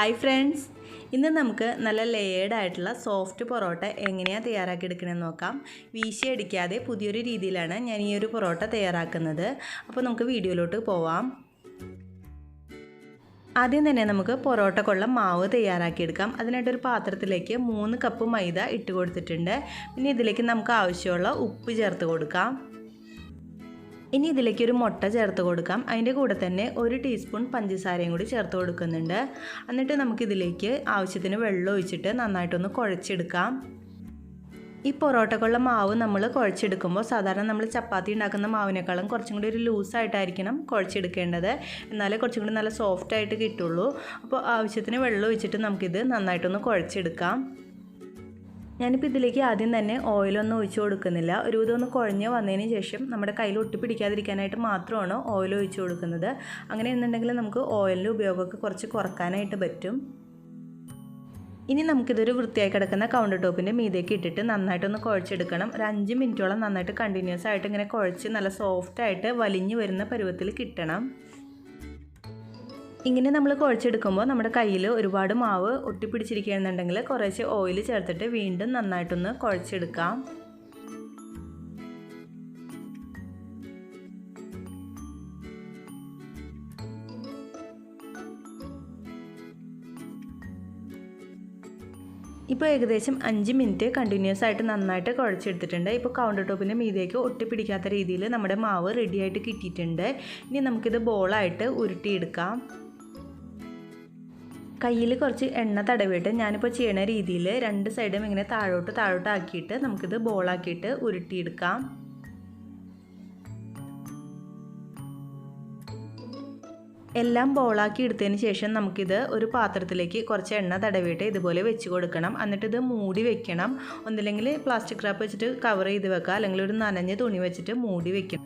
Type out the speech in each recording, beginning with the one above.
Hi friends, ഇന്ന് നമുക്ക് നല്ല ലെയേർഡ് ആയിട്ടുള്ള സോഫ്റ്റ് പൊറോട്ട എങ്ങനെയാണ് തയ്യാറാക്കിയെടുക്കണമെന്ന് നോക്കാം. വീശി അടിക്കാതെ പുതിയൊരു രീതിയിലാണ് ഞാൻ ഈ ഒരു പൊറോട്ട തയ്യാറാക്കുന്നത്. അപ്പോൾ നമുക്ക് വീഡിയോയിലോട്ട് പോവാം. ആദ്യം തന്നെ നമുക്ക് പൊറോട്ടക്കുള്ള മാവ് തയ്യാറാക്കിയെടുക്കാം. അതിനായിട്ടൊരു പാത്രത്തിലേക്ക് 3 കപ്പ് മൈദ ഇട്ട് കൊടുത്തിട്ടുണ്ട്. പിന്നെ ഇതിലേക്ക് നമുക്ക് ആവശ്യമുള്ള ഉപ്പ് ചേർത്ത് കൊടുക്കാം. ഇനി ഇതിലേക്ക് ഒരു മുട്ട ചേർത്ത് കൊടുക്കാം. അതിൻ്റെ കൂടെ തന്നെ 1 ടീസ്പൂൺ പഞ്ചസാരയും കൂടി ചേർത്ത് കൊടുക്കുന്നുണ്ട്. എന്നിട്ട് നമുക്കിതിലേക്ക് ആവശ്യത്തിന് വെള്ളം ഒഴിച്ചിട്ട് നന്നായിട്ടൊന്ന് കുഴച്ചെടുക്കാം. ഈ പൊറോട്ടക്കുള്ള മാവ് നമ്മൾ കുഴച്ചെടുക്കുമ്പോൾ സാധാരണ നമ്മൾ ചപ്പാത്തി ഉണ്ടാക്കുന്ന മാവിനേക്കാളും കുറച്ചും കൂടി ഒരു ലൂസായിട്ടായിരിക്കണം കുഴച്ചെടുക്കേണ്ടത്. എന്നാലേ കുറച്ചും കൂടി നല്ല സോഫ്റ്റായിട്ട് കിട്ടുള്ളൂ. അപ്പോൾ ആവശ്യത്തിന് വെള്ളം ഒഴിച്ചിട്ട് നമുക്കിത് നന്നായിട്ടൊന്ന് കുഴച്ചെടുക്കാം. ഞാനിപ്പോൾ ഇതിലേക്ക് ആദ്യം തന്നെ ഓയിലൊന്നും ഒഴിച്ച് കൊടുക്കുന്നില്ല. ഒരു ഇതൊന്ന് കുഴഞ്ഞ് വന്നതിന് ശേഷം നമ്മുടെ കയ്യിൽ ഒട്ടിപ്പിടിക്കാതിരിക്കാനായിട്ട് മാത്രമാണ് ഓയിൽ ഒഴിച്ച് കൊടുക്കുന്നത്. അങ്ങനെ എന്നുണ്ടെങ്കിൽ നമുക്ക് ഓയിലിൻ്റെ ഉപയോഗമൊക്കെ കുറച്ച് കുറക്കാനായിട്ട് പറ്റും. ഇനി നമുക്കിതൊരു വൃത്തിയായി കിടക്കുന്ന കൗണ്ടർ ടോപ്പിൻ്റെ മീതേക്ക് ഇട്ടിട്ട് നന്നായിട്ടൊന്ന് കുഴച്ചെടുക്കണം. ഒരു 5 മിനിറ്റോളം നന്നായിട്ട് കണ്ടിന്യൂസ് ആയിട്ട് ഇങ്ങനെ കുഴച്ച് നല്ല സോഫ്റ്റായിട്ട് വലിഞ്ഞു വരുന്ന പരുവത്തിൽ കിട്ടണം. ഇങ്ങനെ നമ്മൾ കുഴച്ചെടുക്കുമ്പോൾ നമ്മുടെ കയ്യിൽ ഒരുപാട് മാവ് ഒട്ടിപ്പിടിച്ചിരിക്കുകയാണെന്നുണ്ടെങ്കിൽ കുറേശ്ശെ ഓയിൽ ചേർത്തിട്ട് വീണ്ടും നന്നായിട്ടൊന്ന് കുഴച്ചെടുക്കാം. ഇപ്പോൾ ഏകദേശം 5 മിനിറ്റ് കണ്ടിന്യൂസ് ആയിട്ട് നന്നായിട്ട് കുഴച്ചെടുത്തിട്ടുണ്ട്. ഇപ്പോൾ കൗണ്ടർ ടോപ്പിൻ്റെ മീതേക്ക് ഒട്ടിപ്പിടിക്കാത്ത രീതിയിൽ നമ്മുടെ മാവ് റെഡിയായിട്ട് കിട്ടിയിട്ടുണ്ട്. ഇനി നമുക്കിത് ബോളായിട്ട് ഉരുട്ടിയെടുക്കാം. കയ്യിൽ കുറച്ച് എണ്ണ തടവിട്ട് ഞാനിപ്പോൾ ചെയ്യണ രീതിയിൽ 2 സൈഡും ഇങ്ങനെ താഴോട്ട് ആക്കിയിട്ട് നമുക്കിത് ബോളാക്കിയിട്ട് ഉരുട്ടിയെടുക്കാം. എല്ലാം ബോളാക്കി എടുത്തതിന് ശേഷം നമുക്കിത് ഒരു പാത്രത്തിലേക്ക് കുറച്ച് എണ്ണ തടവിയിട്ട് ഇതുപോലെ വെച്ച് കൊടുക്കണം. എന്നിട്ട് ഇത് മൂടി വെക്കണം. ഒന്നില്ലെങ്കിൽ പ്ലാസ്റ്റിക് റാപ്പ് വെച്ചിട്ട് കവർ ചെയ്ത് വെക്കുക, അല്ലെങ്കിൽ ഒരു നനഞ്ഞ തുണി വെച്ചിട്ട് മൂടി വെക്കണം.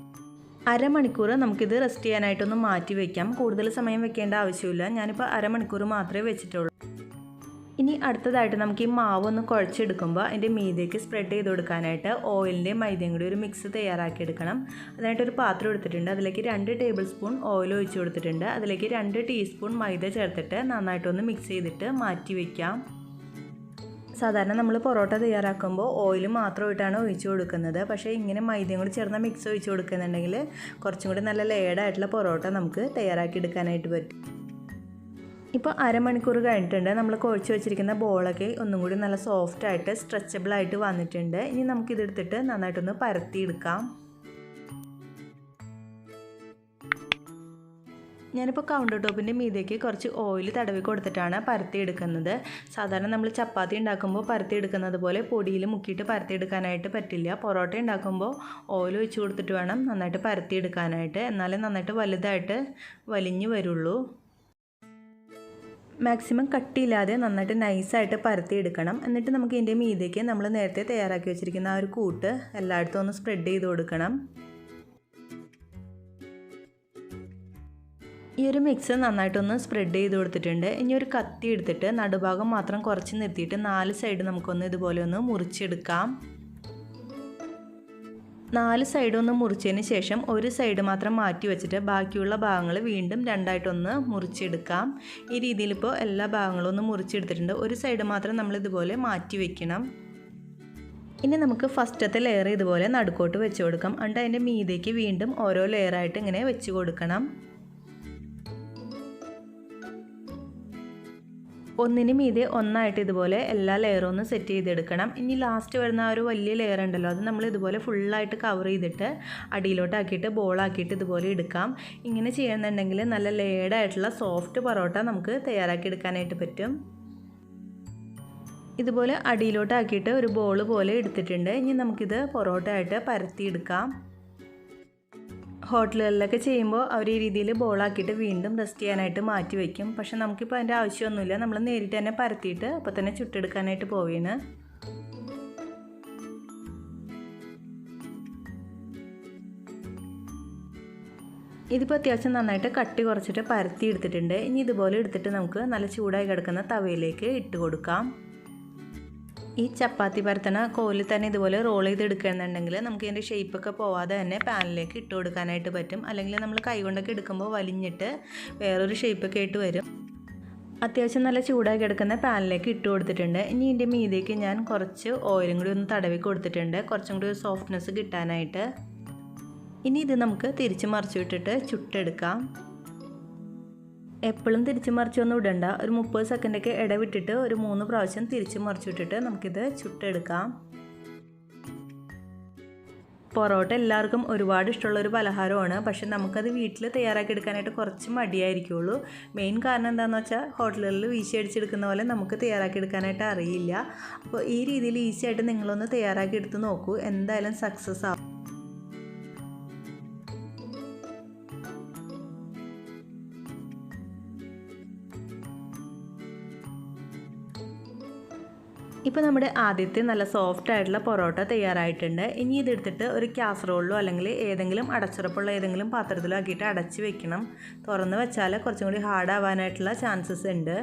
അരമണിക്കൂർ നമുക്കിത് റെസ്റ്റ് ചെയ്യാനായിട്ടൊന്ന് മാറ്റി വയ്ക്കാം. കൂടുതൽ സമയം വെക്കേണ്ട ആവശ്യമില്ല. ഞാനിപ്പോൾ അരമണിക്കൂർ മാത്രമേ വെച്ചിട്ടുള്ളൂ. ഇനി അടുത്തതായിട്ട് നമുക്ക് ഈ മാവ് ഒന്ന് കുഴച്ചെടുക്കുമ്പോൾ അതിൻ്റെ മീതേക്ക് സ്പ്രെഡ് ചെയ്ത് കൊടുക്കാനായിട്ട് ഓയിലിൻ്റെയും മൈദയും കൂടി ഒരു മിക്സ് തയ്യാറാക്കിയെടുക്കണം. അതിനായിട്ടൊരു പാത്രം എടുത്തിട്ടുണ്ട്. അതിലേക്ക് 2 ടേബിൾ സ്പൂൺ ഓയിൽ ഒഴിച്ച് കൊടുത്തിട്ടുണ്ട്. അതിലേക്ക് 2 ടീസ്പൂൺ മൈദ ചേർത്തിട്ട് നന്നായിട്ടൊന്ന് മിക്സ് ചെയ്തിട്ട് മാറ്റി വയ്ക്കാം. സാധാരണ നമ്മൾ പൊറോട്ട തയ്യാറാക്കുമ്പോൾ ഓയിൽ മാത്രമായിട്ടാണ് ഒഴിച്ച് കൊടുക്കുന്നത്. പക്ഷേ ഇങ്ങനെ മൈദയും കൂടി ചേർന്ന മിക്സ് ഒഴിച്ച് കൊടുക്കുന്നുണ്ടെങ്കിൽ കുറച്ചും കൂടി നല്ല ലെയർഡ് ആയിട്ടുള്ള പൊറോട്ട നമുക്ക് തയ്യാറാക്കി എടുക്കാനായിട്ട് പറ്റും. ഇപ്പോൾ അരമണിക്കൂർ കഴിഞ്ഞിട്ടുണ്ട്. നമ്മൾ കുഴച്ച് വെച്ചിരിക്കുന്ന ബോളൊക്കെ ഒന്നും കൂടി നല്ല സോഫ്റ്റായിട്ട് സ്ട്രെച്ചബിളായിട്ട് വന്നിട്ടുണ്ട്. ഇനി നമുക്കിതെടുത്തിട്ട് നന്നായിട്ടൊന്ന് പരത്തിയെടുക്കാം. ഞാനിപ്പോൾ കൗണ്ടർ ടോപ്പിൻ്റെ മീതേക്ക് കുറച്ച് ഓയിൽ തടവി കൊടുത്തിട്ടാണ് പരത്തിയെടുക്കുന്നത്. സാധാരണ നമ്മൾ ചപ്പാത്തി ഉണ്ടാക്കുമ്പോൾ പരത്തിയെടുക്കുന്നത് പോലെ പൊടിയിൽ മുക്കിയിട്ട് പരത്തിയെടുക്കാനായിട്ട് പറ്റില്ല. പൊറോട്ട ഉണ്ടാക്കുമ്പോൾ ഓയിൽ ഒഴിച്ച് കൊടുത്തിട്ട് വേണം നന്നായിട്ട് പരത്തിയെടുക്കാനായിട്ട്. എന്നാലേ നന്നായിട്ട് വലുതായിട്ട് വലിഞ്ഞു വരുള്ളൂ. മാക്സിമം കട്ടിയില്ലാതെ നന്നായിട്ട് നൈസായിട്ട് പരത്തിയെടുക്കണം. എന്നിട്ട് നമുക്ക് ഇതിൻ്റെ മീതേക്ക് നമ്മൾ നേരത്തെ തയ്യാറാക്കി വെച്ചിരിക്കുന്ന ആ ഒരു കൂട്ട് എല്ലായിടത്തും ഒന്ന് സ്പ്രെഡ് ചെയ്ത് കൊടുക്കണം. ഈ ഒരു മിക്സ് നന്നായിട്ടൊന്ന് സ്പ്രെഡ് ചെയ്ത് കൊടുത്തിട്ടുണ്ട്. ഇനി ഒരു കത്തി എടുത്തിട്ട് നടുഭാഗം മാത്രം കുറച്ച് നിർത്തിയിട്ട് 4 സൈഡ് നമുക്കൊന്ന് ഇതുപോലെ ഒന്ന് മുറിച്ചെടുക്കാം. 4 സൈഡും ഒന്ന് മുറിച്ചതിന് ശേഷം ഒരു സൈഡ് മാത്രം മാറ്റി വെച്ചിട്ട് ബാക്കിയുള്ള ഭാഗങ്ങൾ വീണ്ടും 2ആയിട്ടൊന്ന് മുറിച്ചെടുക്കാം. ഈ രീതിയിൽ ഇപ്പോൾ എല്ലാ ഭാഗങ്ങളും ഒന്ന് മുറിച്ചെടുത്തിട്ടുണ്ട്. ഒരു സൈഡ് മാത്രം നമ്മൾ ഇതുപോലെ മാറ്റി വെക്കണം. ഇനി നമുക്ക് ഫസ്റ്റത്തെ ലെയർ ഇതുപോലെ നടുക്കോട്ട് വെച്ച് കൊടുക്കാം. എന്നിട്ട് അതിൻ്റെ മീതേക്ക് വീണ്ടും ഓരോ ലെയറായിട്ട് ഇങ്ങനെ വെച്ച് കൊടുക്കണം. ഒന്നിന് മീതെ ഒന്നായിട്ട് ഇതുപോലെ എല്ലാ ലെയറും ഒന്ന് സെറ്റ് ചെയ്തെടുക്കണം. ഇനി ലാസ്റ്റ് വരുന്ന ആ ഒരു വലിയ ലെയർ ഉണ്ടല്ലോ, അത് നമ്മൾ ഇതുപോലെ ഫുള്ളായിട്ട് കവർ ചെയ്തിട്ട് അടിയിലോട്ടാക്കിയിട്ട് ബോളാക്കിയിട്ട് ഇതുപോലെ എടുക്കാം. ഇങ്ങനെ ചെയ്യുന്നുണ്ടെങ്കിൽ നല്ല ലെയർഡ് ആയിട്ടുള്ള സോഫ്റ്റ് പൊറോട്ട നമുക്ക് തയ്യാറാക്കി എടുക്കാനായിട്ട് പറ്റും. ഇതുപോലെ അടിയിലോട്ടാക്കിയിട്ട് ഒരു ബോൾ പോലെ എടുത്തിട്ടുണ്ട്. ഇനി നമുക്കിത് പൊറോട്ട ആയിട്ട് പരത്തിയെടുക്കാം. ഹോട്ടലുകളിലൊക്കെ ചെയ്യുമ്പോൾ അവർ ഈ രീതിയിൽ ബോളാക്കിയിട്ട് വീണ്ടും റെസ്റ്റ് ചെയ്യാനായിട്ട് മാറ്റി വയ്ക്കും. പക്ഷെ നമുക്കിപ്പോൾ അതിൻ്റെ ആവശ്യമൊന്നുമില്ല. നമ്മൾ നേരിട്ട് തന്നെ പരത്തിയിട്ട് അപ്പോൾ തന്നെ ചുട്ടെടുക്കാനായിട്ട് പോവുകയാണ്. ഇതിപ്പോൾ അത്യാവശ്യം നന്നായിട്ട് കട്ടി കുറച്ചിട്ട് പരത്തി എടുത്തിട്ടുണ്ട്. ഇനി ഇതുപോലെ എടുത്തിട്ട് നമുക്ക് നല്ല ചൂടായി കിടക്കുന്ന തവയിലേക്ക് ഇട്ട് കൊടുക്കാം. ഈ ചപ്പാത്തി പരത്തണ കോലിൽ തന്നെ ഇതുപോലെ റോൾ ചെയ്തെടുക്കുകയാണെന്നുണ്ടെങ്കിൽ നമുക്ക് ഇതിൻ്റെ ഷേപ്പൊക്കെ പോവാതെ തന്നെ പാനിലേക്ക് ഇട്ട് കൊടുക്കാനായിട്ട് പറ്റും. അല്ലെങ്കിൽ നമ്മൾ കൈകൊണ്ടൊക്കെ എടുക്കുമ്പോൾ വലിഞ്ഞിട്ട് വേറൊരു ഷേപ്പൊക്കെ ആയിട്ട് വരും. അത്യാവശ്യം നല്ല ചൂടാക്കി എടുക്കുന്ന പാനിലേക്ക് ഇട്ട് കൊടുത്തിട്ടുണ്ട്. ഇനി ഇതിൻ്റെ മീതേക്ക് ഞാൻ കുറച്ച് ഓയിലും കൂടി ഒന്ന് തടവി കൊടുത്തിട്ടുണ്ട്, കുറച്ചും കൂടി ഒരു സോഫ്റ്റ്നെസ് കിട്ടാനായിട്ട്. ഇനി ഇത് നമുക്ക് തിരിച്ച് മറിച്ച് വിട്ടിട്ട് ചുട്ടെടുക്കാം. എപ്പോഴും തിരിച്ച് മറിച്ചൊന്നും ഇടണ്ട, ഒരു 30 സെക്കൻഡൊക്കെ ഇടവിട്ടിട്ട് ഒരു 3 പ്രാവശ്യം തിരിച്ച് മറിച്ച് വിട്ടിട്ട് നമുക്കിത് ചുട്ടെടുക്കാം. പൊറോട്ട എല്ലാവർക്കും ഒരുപാട് ഇഷ്ടമുള്ളൊരു പലഹാരമാണ്. പക്ഷെ നമുക്കത് വീട്ടിൽ തയ്യാറാക്കി എടുക്കാനായിട്ട് കുറച്ച് മടിയായിരിക്കുള്ളൂ. മെയിൻ കാരണം എന്താണെന്ന് വെച്ചാൽ ഹോട്ടലുകളിൽ വീശി അടിച്ചെടുക്കുന്ന പോലെ നമുക്ക് തയ്യാറാക്കി എടുക്കാനായിട്ട് അറിയില്ല. അപ്പോൾ ഈ രീതിയിൽ ഈസി ആയിട്ട് നിങ്ങളൊന്ന് തയ്യാറാക്കി എടുത്ത് നോക്കൂ, എന്തായാലും സക്സസ് ആവും. ഇപ്പോൾ നമ്മുടെ ആദ്യത്തെ നല്ല സോഫ്റ്റ് ആയിട്ടുള്ള പൊറോട്ട തയ്യാറായിട്ടുണ്ട്. ഇനി ഇതെടുത്തിട്ട് ഒരു കാസറോളിലോ അല്ലെങ്കിൽ ഏതെങ്കിലും അടച്ചുറപ്പുള്ള ഏതെങ്കിലും പാത്രത്തിലോ ആക്കിയിട്ട് അടച്ച് വെക്കണം. തുറന്ന് വെച്ചാൽ കുറച്ചും കൂടി ഹാർഡ് ആവാനായിട്ടുള്ള ചാൻസസ് ഉണ്ട്.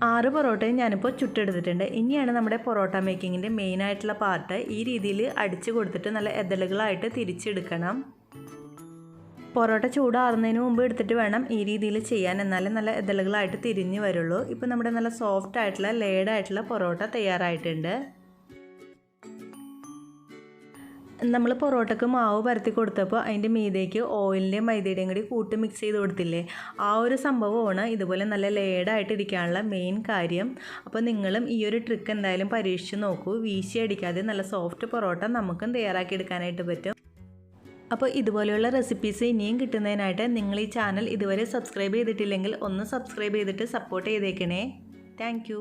6 പൊറോട്ടയും ഞാനിപ്പോൾ ചുട്ടെടുത്തിട്ടുണ്ട്. ഇനിയാണ് നമ്മുടെ പൊറോട്ട മേക്കിങ്ങിൻ്റെ മെയിൻ ആയിട്ടുള്ള പാർട്ട്. ഈ രീതിയിൽ അടിച്ച് കൊടുത്തിട്ട് നല്ല എതളുകളായിട്ട് തിരിച്ചെടുക്കണം. പൊറോട്ട ചൂടാറുന്നതിന് മുമ്പ് എടുത്തിട്ട് വേണം ഈ രീതിയിൽ ചെയ്യാൻ, എന്നാലേ നല്ല ഇതളുകളായിട്ട് തിരിഞ്ഞ് വരുള്ളൂ. ഇപ്പോൾ നമ്മുടെ നല്ല സോഫ്റ്റ് ആയിട്ടുള്ള ലേഡ് ആയിട്ടുള്ള പൊറോട്ട തയ്യാറായിട്ടുണ്ട്. നമ്മൾ പൊറോട്ടയ്ക്ക് മാവ് പരത്തി കൊടുത്തപ്പോൾ അതിൻ്റെ മീതേക്ക് ഓയിലിൻ്റെയും മൈദയുടെയും കൂടി കൂട്ടി മിക്സ് ചെയ്ത് കൊടുത്തില്ലേ, ആ ഒരു സംഭവമാണ് ഇതുപോലെ നല്ല ലേഡായിട്ട് ഇരിക്കാനുള്ള മെയിൻ കാര്യം. അപ്പോൾ നിങ്ങളും ഈ ഒരു ട്രിക്ക് എന്തായാലും പരീക്ഷിച്ച് നോക്കൂ. വീശി അടിക്കാതെ നല്ല സോഫ്റ്റ് പൊറോട്ട നമുക്കും തയ്യാറാക്കി എടുക്കാനായിട്ട് പറ്റും. അപ്പോൾ ഇതുപോലെയുള്ള റെസിപ്പീസ് ഇനിയും കിട്ടുന്നതിനായിട്ട് നിങ്ങൾ ഈ ചാനൽ ഇതുവരെ സബ്സ്ക്രൈബ് ചെയ്തിട്ടില്ലെങ്കിൽ ഒന്ന് സബ്സ്ക്രൈബ് ചെയ്തിട്ട് സപ്പോർട്ട് ചെയ്തേക്കണേ. താങ്ക്